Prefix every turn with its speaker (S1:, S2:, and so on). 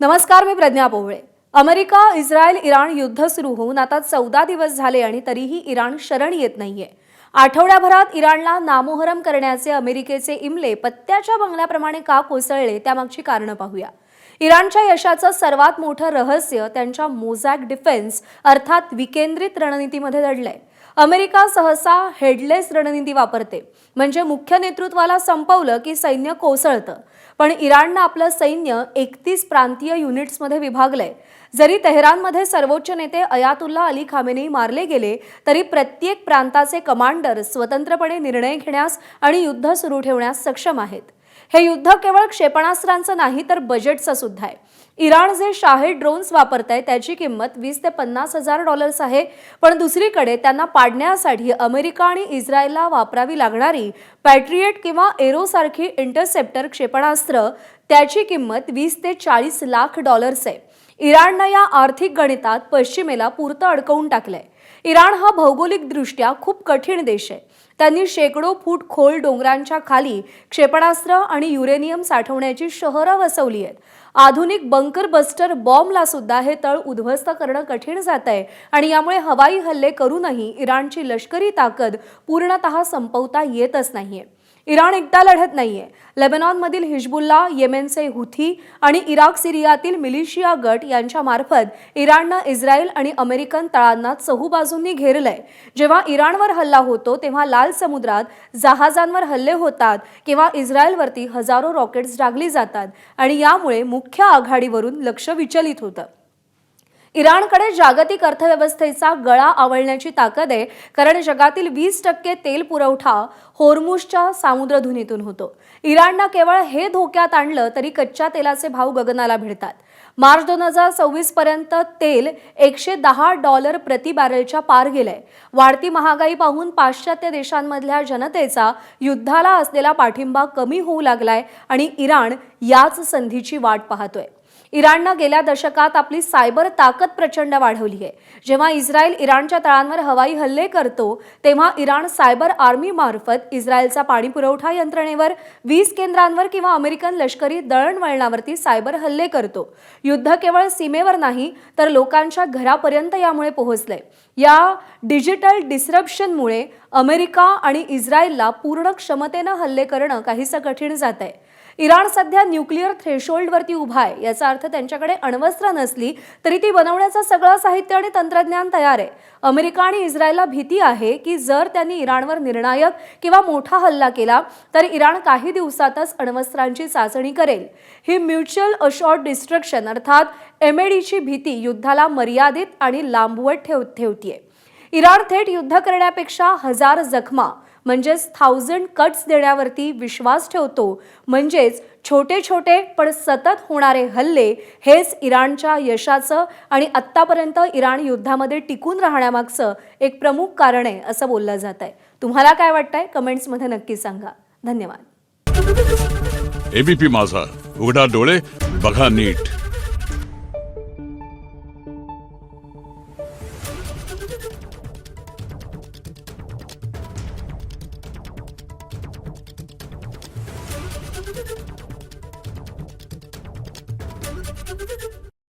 S1: नमस्कार, मी प्रज्ञा पोवळे। America Israel Iran युद्ध सुरू होऊन आता 14 दिवस झाले आणि तरीही इराण शरण येत नाहीये। आठवड्याभरात इराणला नामोहरम करण्याचे अमेरिकेचे इमले पत्त्याच्या बंगल्याप्रमाणे का कोसळले त्यामागची कारणं पाहूया। इराणच्या यशाचं सर्वात मोठं रहस्य त्यांच्या मोझॅक डिफेन्स अर्थात विकेंद्रित रणनीतीमध्ये दडलंय। अमेरिका सहसा हेडलेस रणनीती वापरते, म्हणजे मुख्य नेतृत्वाला संपवलं की सैन्य कोसळतं। पण इराणनं आपलं सैन्य 31 प्रांतीय युनिट्समध्ये विभागलंय। जरी तेहरानमध्ये सर्वोच्च नेते अयातुल्ला अली खामेनी मारले गेले तरी प्रत्येक प्रांताचे कमांडर स्वतंत्रपणे निर्णय घेण्यास आणि युद्ध सुरू ठेवण्यास सक्षम आहेत। हे युद्ध केवळ क्षेपणास्त्रांचं नाही तर बजेटचं सुद्धा आहे। इराण जे शाहेद ड्रोन्स वापरतंय त्याची किंमत 20 ते 50 हजार डॉलर्स आहे, पण दुसरीकडे त्यांना पाडण्यासाठी अमेरिका आणि इस्रायलला वापरावी लागणारी पॅट्रियट किंवा एरो सारखी इंटरसेप्टर क्षेपणास्त्र त्याची किंमत 20 ते 40 लाख डॉलर्स आहे। इराणनं या आर्थिक गणितात पश्चिमेला पुरतं अडकवून टाकलंय। इराण हा भौगोलिकदृष्ट्या खूप कठीण देश आहे। त्यांनी शेकडो फूट खोल डोंगरांच्या खाली क्षेपणास्त्र आणि युरेनियम साठवण्याची शहरं वसवली आहेत। आधुनिक बंकर बस्टर बॉम्बला सुद्धा हे तळ उद्ध्वस्त करणं कठीण जातंय आणि यामुळे हवाई हल्ले करूनही इराणची लष्करी ताकद पूर्णतः संपवता येतच नाहीये। इराण एकटा लढत नाहीये। लेबनॉनमधील हिजबुल्ला, येमेनचे हुथी आणि इराक सिरियातील मिलिशिया गट यांच्या मार्फत इराणनं इस्रायल आणि अमेरिकन तळांना चहूबाजूंनी घेरलंय। जेव्हा इराणवर हल्ला होतो तेव्हा लाल समुद्रात जहाजांवर हल्ले होतात किंवा इस्रायलवरती हजारो रॉकेट्स डागली जातात आणि यामुळे मुख्य आघाडीवरून लक्ष विचलित होतं। इराणकडे जागतिक अर्थव्यवस्थेचा गळा आवळण्याची ताकद आहे, कारण जगातील 20% तेल पुरवठा होर्मुझच्या सामुद्रधुनीतून होतो। इराणनं केवळ हे धोक्यात आणलं तरी कच्च्या तेलाचे भाव गगनाला भिडतात। मार्च 2024 पर्यंत तेल $110 प्रति बॅरेलच्या पार गेलंय। वाढती महागाई पाहून पाश्चात्य देशांमधल्या जनतेचा युद्धाला असलेला पाठिंबा कमी होऊ लागलाय आणि इराण याच संधीची वाट पाहतोय। इराणनं गेल्या दशकात आपली सायबर ताकद प्रचंड वाढवली आहे। जेव्हा इस्रायल इराणच्या तळांवर हवाई हल्ले करतो तेव्हा इराण सायबर आर्मी मार्फत इस्रायलचा पाणी पुरवठा यंत्रणेवर, वीज केंद्रांवर किंवा अमेरिकन लष्करी दळणवळणावरती सायबर हल्ले करतो। युद्ध केवळ सीमेवर नाही तर लोकांच्या घरापर्यंत यामुळे पोहोचलंय। या डिजिटल डिस्रप्शनमुळे अमेरिका आणि इस्रायलला पूर्ण क्षमतेनं हल्ले करणं काहीसं कठीण जातंय। इराण सध्या न्यूक्लिअर थ्रेशोल्डवरती उभा आहे। याचा अर्थ त्यांच्याकडे अण्वस्त्र नसली तरी ती बनवण्याचं सगळं साहित्य आणि तंत्रज्ञान तयार आहे। अमेरिका आणि इस्रायलला भीती आहे की जर त्यांनी इराणवर निर्णायक किंवा मोठा हल्ला केला तर इराण काही दिवसातच अण्वस्त्रांची चाचणी करेल। ही म्युच्युअल अशॉर्ड डिस्ट्रक्शन अर्थात MADची भीती युद्धाला मर्यादित आणि लांबवत ठेवतीये। इराण थेट युद्ध करण्यापेक्षा 1000 जखमा म्हणजेच 1000 कट्स देण्यावरती विश्वास ठेवतो। म्हणजेच छोटे छोटे पण सतत होणारे हल्ले हेच इराणच्या यशाचं आणि आत्तापर्यंत इराण युद्धामध्ये टिकून राहण्यामागचं एक प्रमुख कारण आहे असं बोललं जात आहे। तुम्हाला काय वाटतंय कमेंट्समध्ये नक्की सांगा। धन्यवाद।
S2: ABP माझा, उघडा डोळे बघा नीट।